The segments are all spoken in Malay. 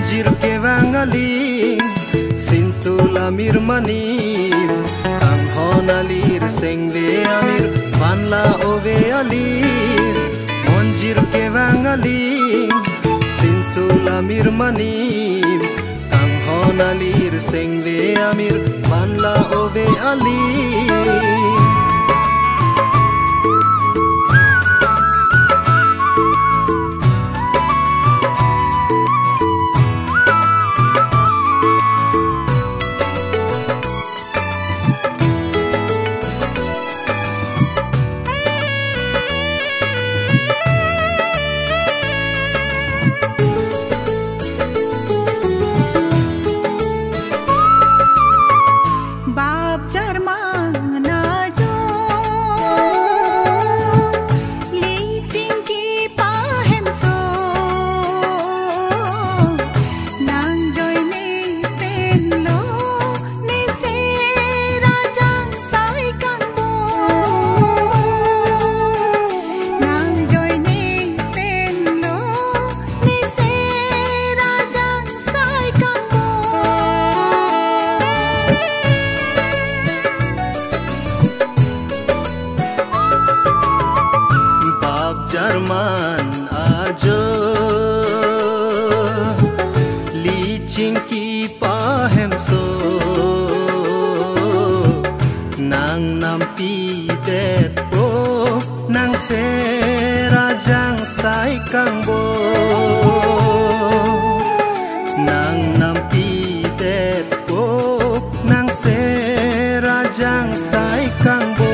Monjir ke bangali Sintula mirmanir Kang honalir sengve amir Vanla ove alir Monjir ke bangali Sintula mirmanir Kang honalir sengve amir Vanla ove alir Jarman ajo licin ki pahem so nang nampi det po nang se rajang sai kang bo nang nampi det po nang se rajang sai kang bo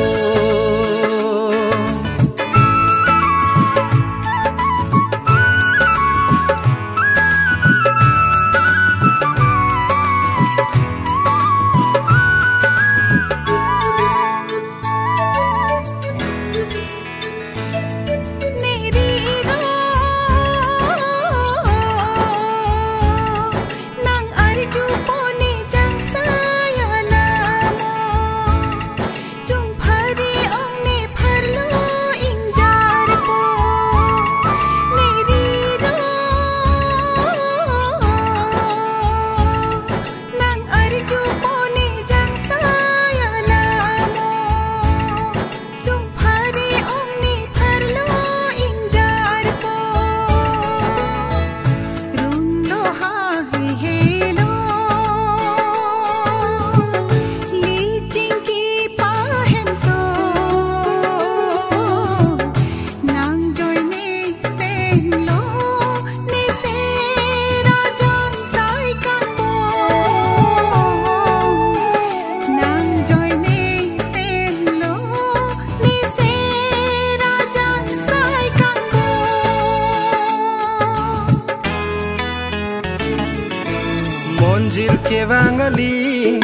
Monjir ke bangali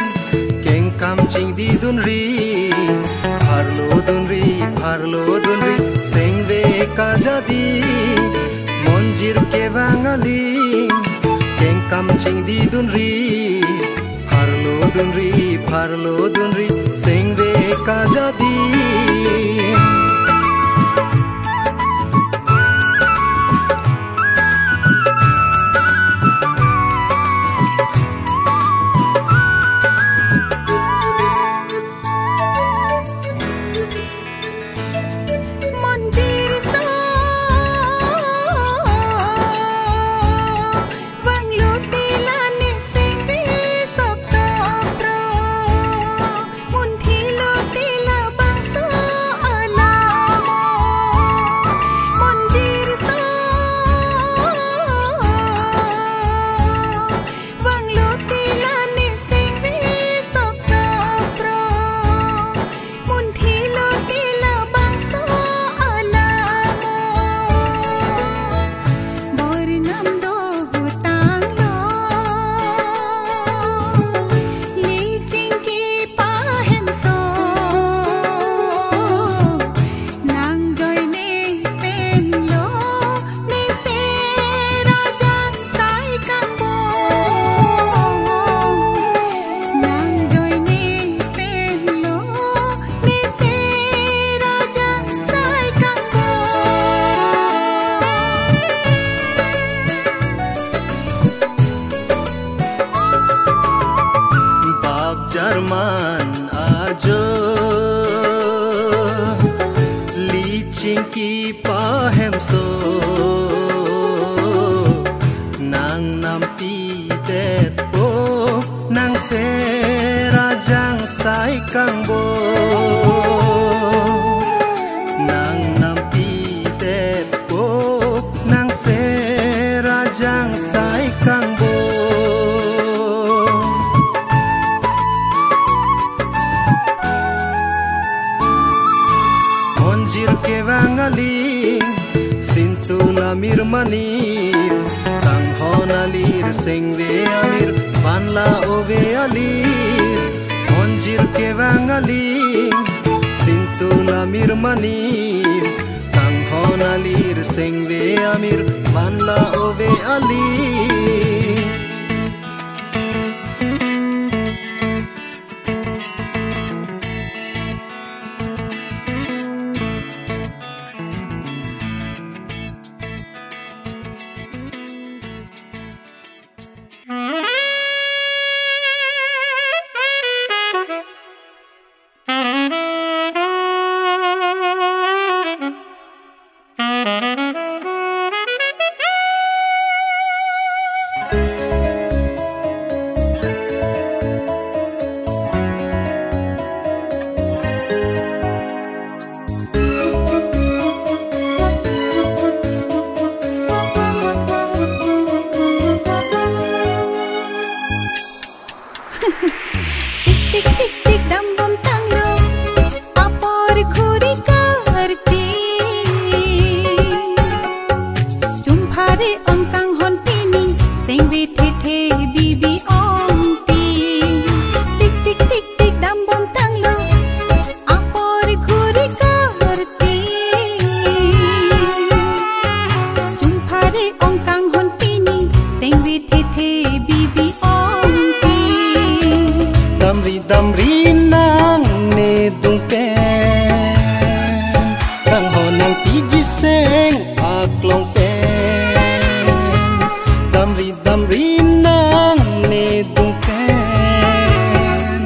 keng kam ching di dunri Harlo dunri sengve kajadi Monjir ke bangali keng kam ching di dunri Harlo dunri sengve kajadi Mun thi lo so nang nampi det po nang serajang sai kang bo nang nampi det po nang serajang sai kang bo monjir ke bangali sintu namir manir kang honalir sengve amir panla ove alir monjir ke bangali sintu namir manir kang honalir sengve amir panla ove alir damri nang ne dung pen kang honang piji seng aklong pen damri nang ne dung pen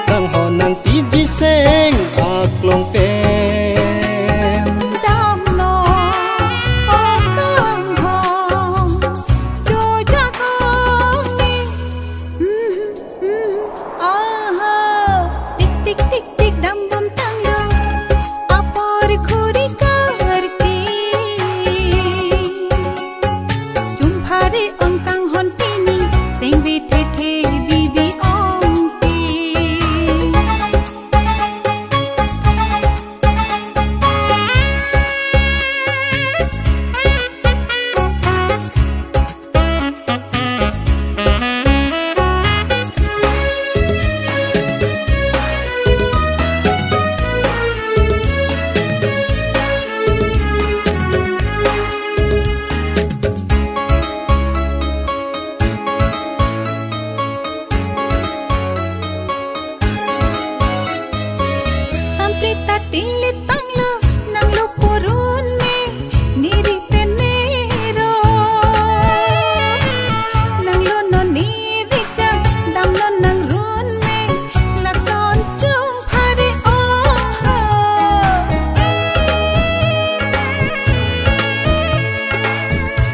kang honang piji seng aklong pen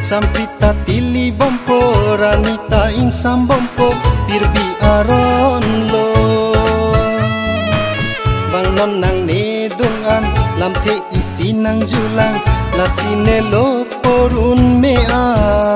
Sampita tili bompo ranita insam bompo pirbi aron lo bang non nang ne dungan lam the isi nang julang lasine lo porun mean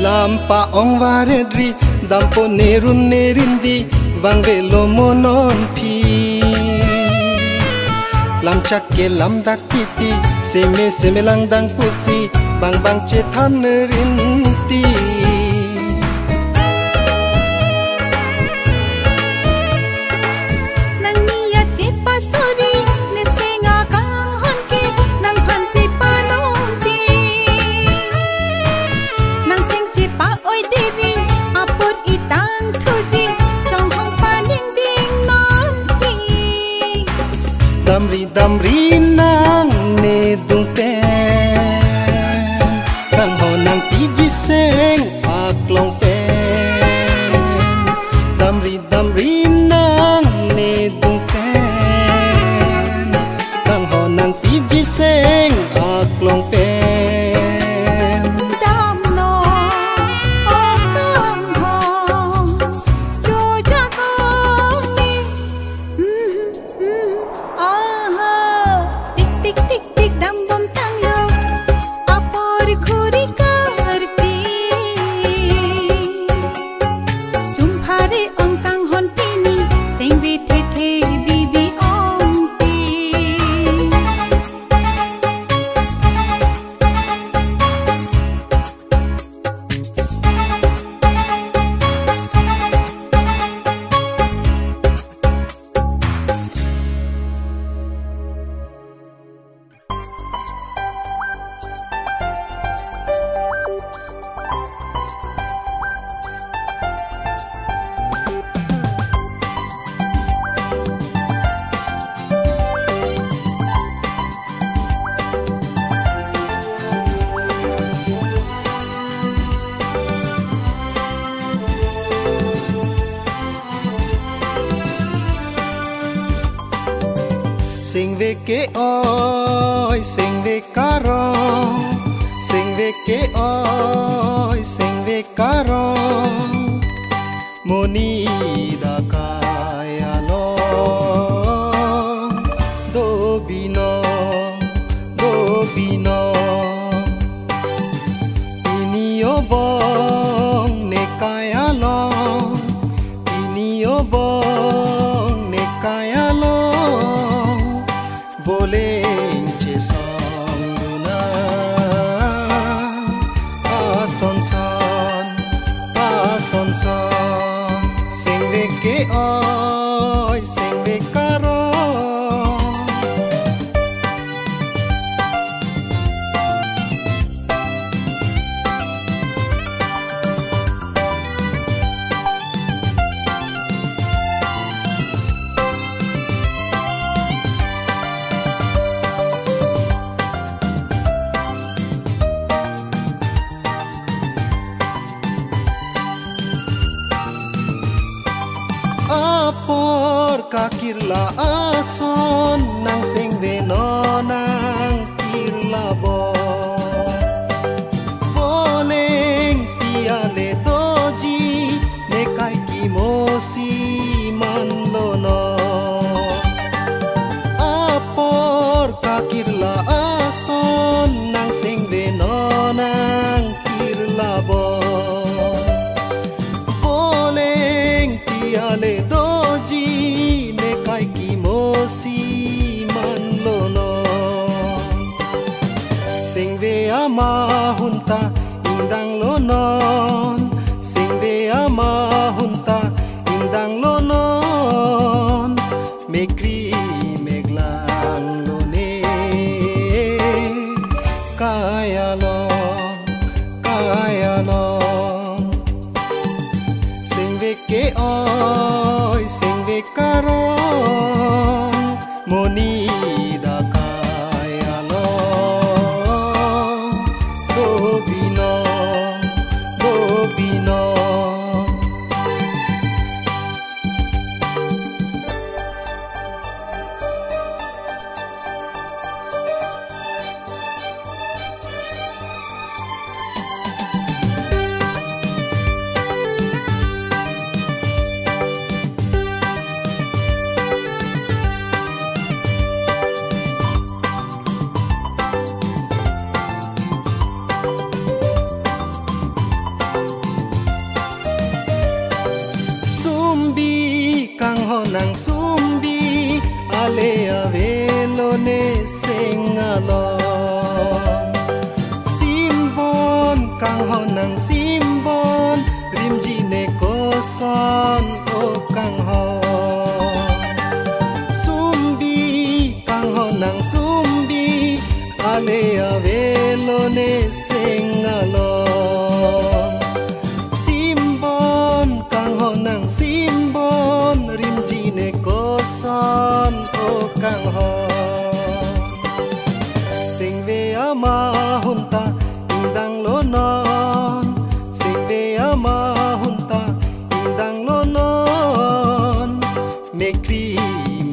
lampa ong varedri dampo nerun nerindi vangvelo monon phi lam chakke lam dakiti seme lang dang pusi bang bang che than rinti damri nang ne dung pen kang ho nang piji seng aklong pen damri nang ne dung pen kang ho nang piji seng aklong pen sing ve ke oi sing ve karo sing ve ke oi sing ve karo moni da kaya lo do bino ini obong ne kaya lo ini obong ne kaya lo voleng che song na son sing ve ke oi sing ve karo apor kakirla ason nang sing ve no nang kirla bo voleng piale doji ne kai ki mosi man lo no apor kakirla ason nang sing ve no nang kirla bo ale doji ne kai ki mosi man lo no sing ve ama hunta indang lo non sing ve ama hunta indang lo non mekri meglang lo ne kaya lo ke oi sing ve karo moni da kaya lo do bino nang sumbi ale avelone sengalong simbon kang honang simbon rimjine koson o kang hon sumbi kang honang sumbi ale avelone sengalong simbon kang honang simbon rimjine koson o kang hon sing ve ama hunta indang lonon sing ve ama hunta indang lonon mekri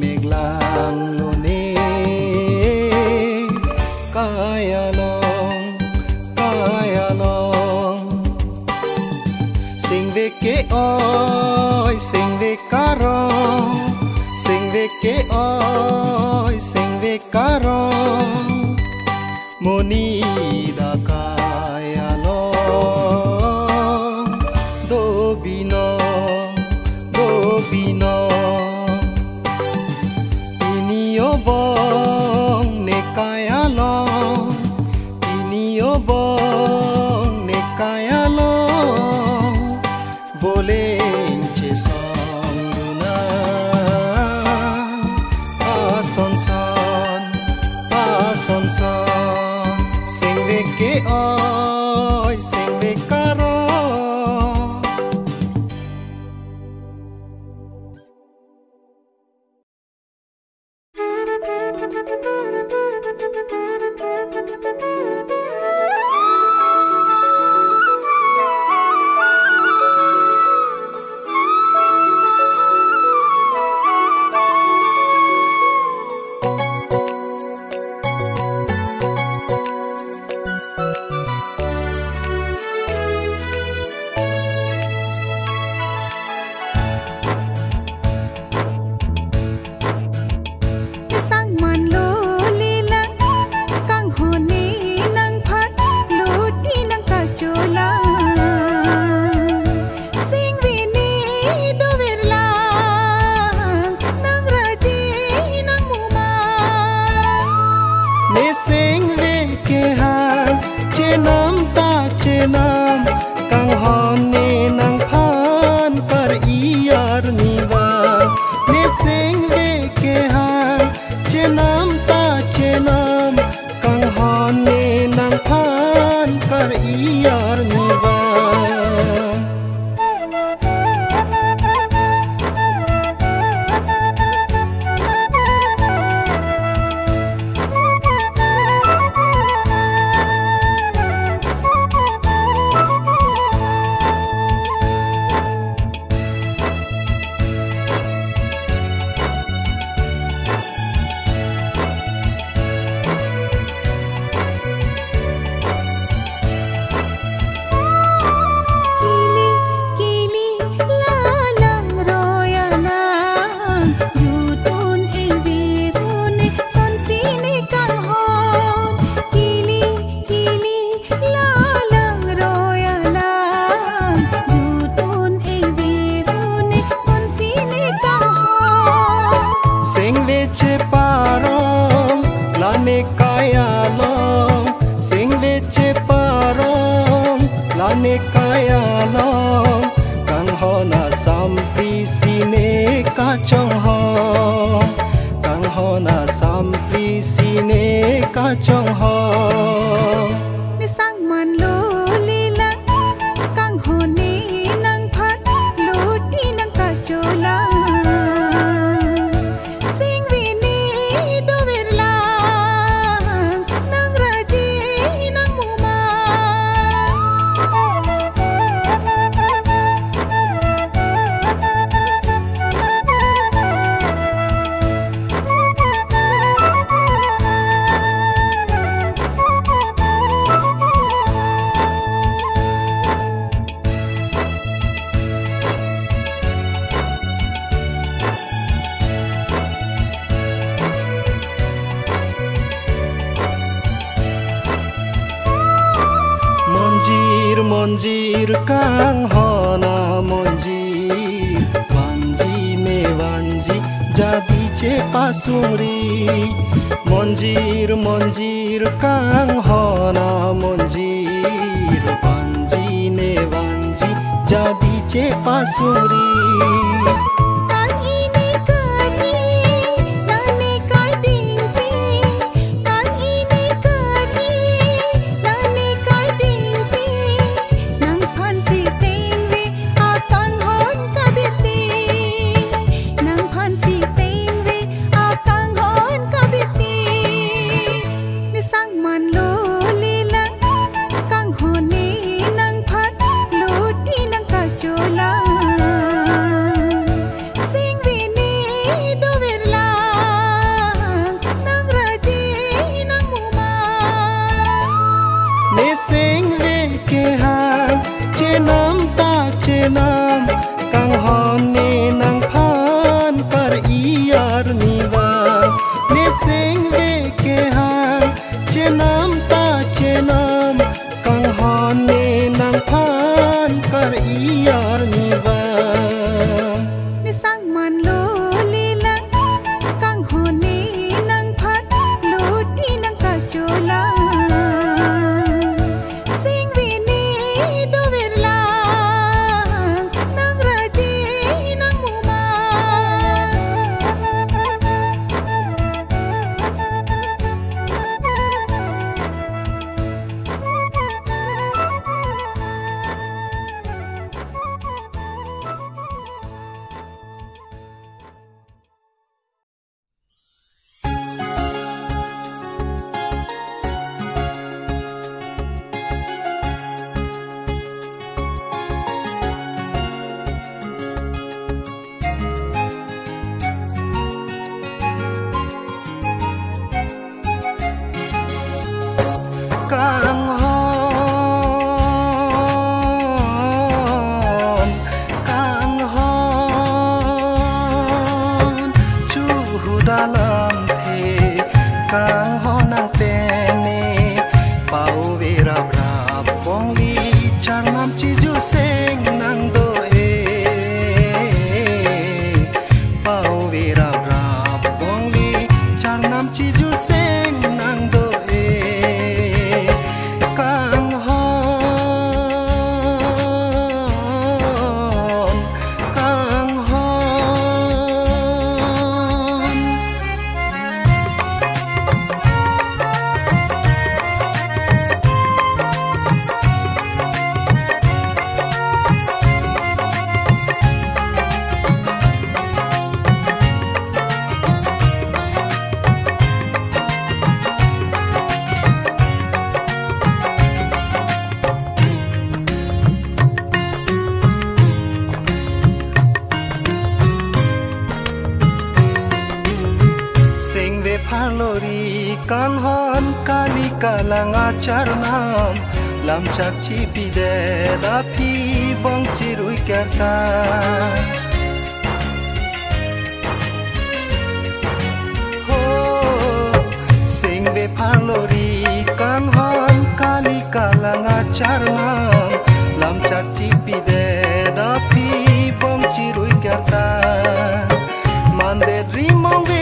meglang lone kayalong sing ve ke oi sing ve karong sing ve ke oi sing ve karong moni da kayalong do bino ini obong ne kayalong ini obong ne kayalong boleng che sanguna ason sing ve ke oi sing ve karo nam kang hone nang phan par iyar niwa ne sing ve ke han che nam ta che nam kang hone nang phan par iyar niwa lane kaya long kang hona sampi sine kachong ho kang hona sampi sine kachong ho ni sang man lo lila kang hone nang phat lo ti nang kachola sing vini do virla nang raji nang muma monjir kang hona monjir wanji me wanji banji jadi ce pasungri monjir monjir kang hona monjir banji ne banji jadi ce pasungri nam kang hone nang phan par iar niwa ne sing ve ke han che nam ta che nam kang hone nang phan par iar niwa ne sang man lo le lang kang hone nang phan lo ti nang ka chola kan hon kali kalang acar nam lam chak chi pi de da pi bong chi rui kerta ho sing ve phalori kan hon kali kalang acar nam lam chak chi pi de da pi bong chi rui kerta mande rimong ve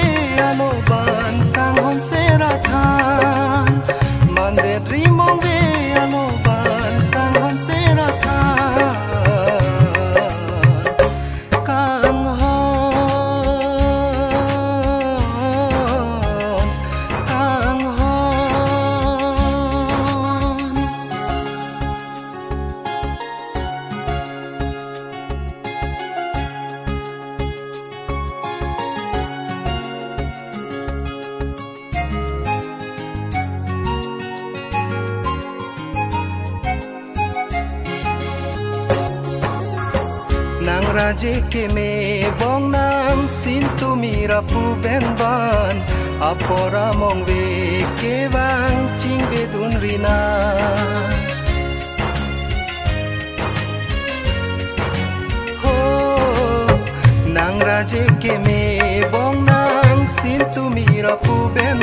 ano ban kang hon seratan mande rimong ve ano ban kang hon seratan kang hon nang raje ke me bong nang sin tu mira pu ben ban apora mong ve ke wang ching ve dun rina ho nang raje ke me bong nang sin tu mira pu ben